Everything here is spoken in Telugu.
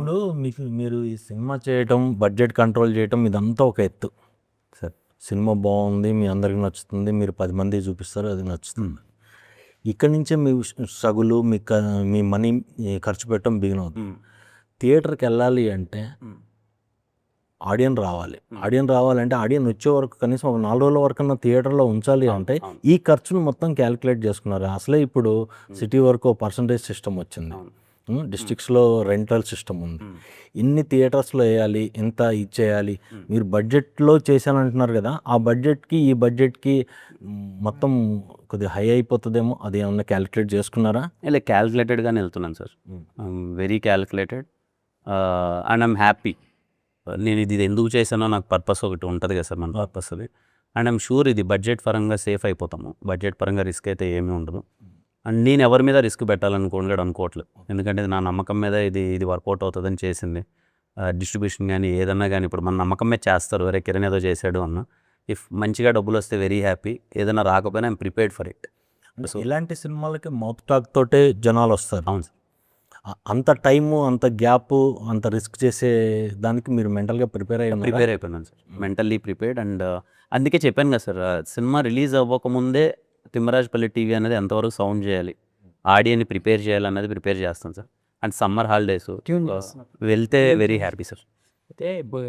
ఇప్పుడు మీరు ఈ సినిమా చేయటం, బడ్జెట్ కంట్రోల్ చేయటం ఇదంతా ఒక ఎత్తు సార్. సినిమా బాగుంది, మీ అందరికి నచ్చుతుంది, మీరు 10 మందికి చూపిస్తారు, అది నచ్చుతుంది. ఇక్కడి నుంచే మీ సగులు మీ మనీ ఖర్చు పెట్టడం బిగిన్ అవుతుంది. థియేటర్కి వెళ్ళాలి అంటే ఆడియన్స్ రావాలంటే ఆడియన్స్ వచ్చే వరకు కనీసం ఒక 4 రోజుల వరకు థియేటర్లో ఉంచాలి అంటే ఈ ఖర్చును మొత్తం క్యాలిక్యులేట్ చేసుకున్నారు. అసలే ఇప్పుడు సిటీ వరకు పర్సంటేజ్ సిస్టమ్ వచ్చింది, డిస్ట్రిక్ట్స్లో రెంటల్ సిస్టమ్ ఉంది. ఇన్ని థియేటర్స్లో వేయాలి, ఇంత ఇచ్చేయాలి. మీరు బడ్జెట్లో చేశానంటున్నారు కదా, ఆ బడ్జెట్కి ఈ బడ్జెట్కి మొత్తం కొద్దిగా హై అయిపోతుందేమో, అది ఏమన్నా క్యాలిక్యులేట్ చేసుకున్నారా? ఇలా క్యాలిక్యులేటెడ్గానే వెళ్తున్నాను sir. Very calculated and I'm happy. నేను ఇది ఎందుకు చేశానో నాకు పర్పస్ ఒకటి ఉంటుంది కదా సార్, మన పర్పస్ అది. అండ్ ఐమ్ షూర్ ఇది బడ్జెట్ పరంగా సేఫ్ అయిపోతాము. బడ్జెట్ పరంగా రిస్క్ అయితే ఏమీ ఉండదు. అండ్ నేను ఎవరి మీద రిస్క్ అనుకోవట్లేదు. ఎందుకంటే నా నమ్మకం మీద ఇది వర్కౌట్ అవుతుందని చేసింది. డిస్ట్రిబ్యూషన్ కానీ ఏదన్నా కానీ ఇప్పుడు మన నమ్మకం మీద చేస్తారు. వేరే కిరణ్ ఏదో చేశాడు అన్న, ఇఫ్ మంచిగా డబ్బులు వస్తే వెరీ హ్యాపీ, ఏదైనా రాకపోయినా I'm prepared for it. So ఇలాంటి సినిమాలకి మౌత్ టాక్ తోటే జనాలు వస్తారు. అవును సార్. అంత టైము, అంత గ్యాప్, అంత రిస్క్ చేసే దానికి మీరు మెంటల్గా ప్రిపేర్ అయిపోయినాను సార్. Mentally prepared. అండ్ అందుకే చెప్పాను కదా సార్, సినిమా రిలీజ్ అవ్వకముందే తిమ్మరాజపల్లి టీవీ అనేది ఎంతవరకు సౌండ్ చేయాలి, ఆడియన్ని ప్రిపేర్ చేయాలన్నది ప్రిపేర్ చేస్తాను సార్. అండ్ సమ్మర్ హాలిడేస్ వెళ్తే వెరీ హ్యాపీ సార్. అయితే ఇప్పుడు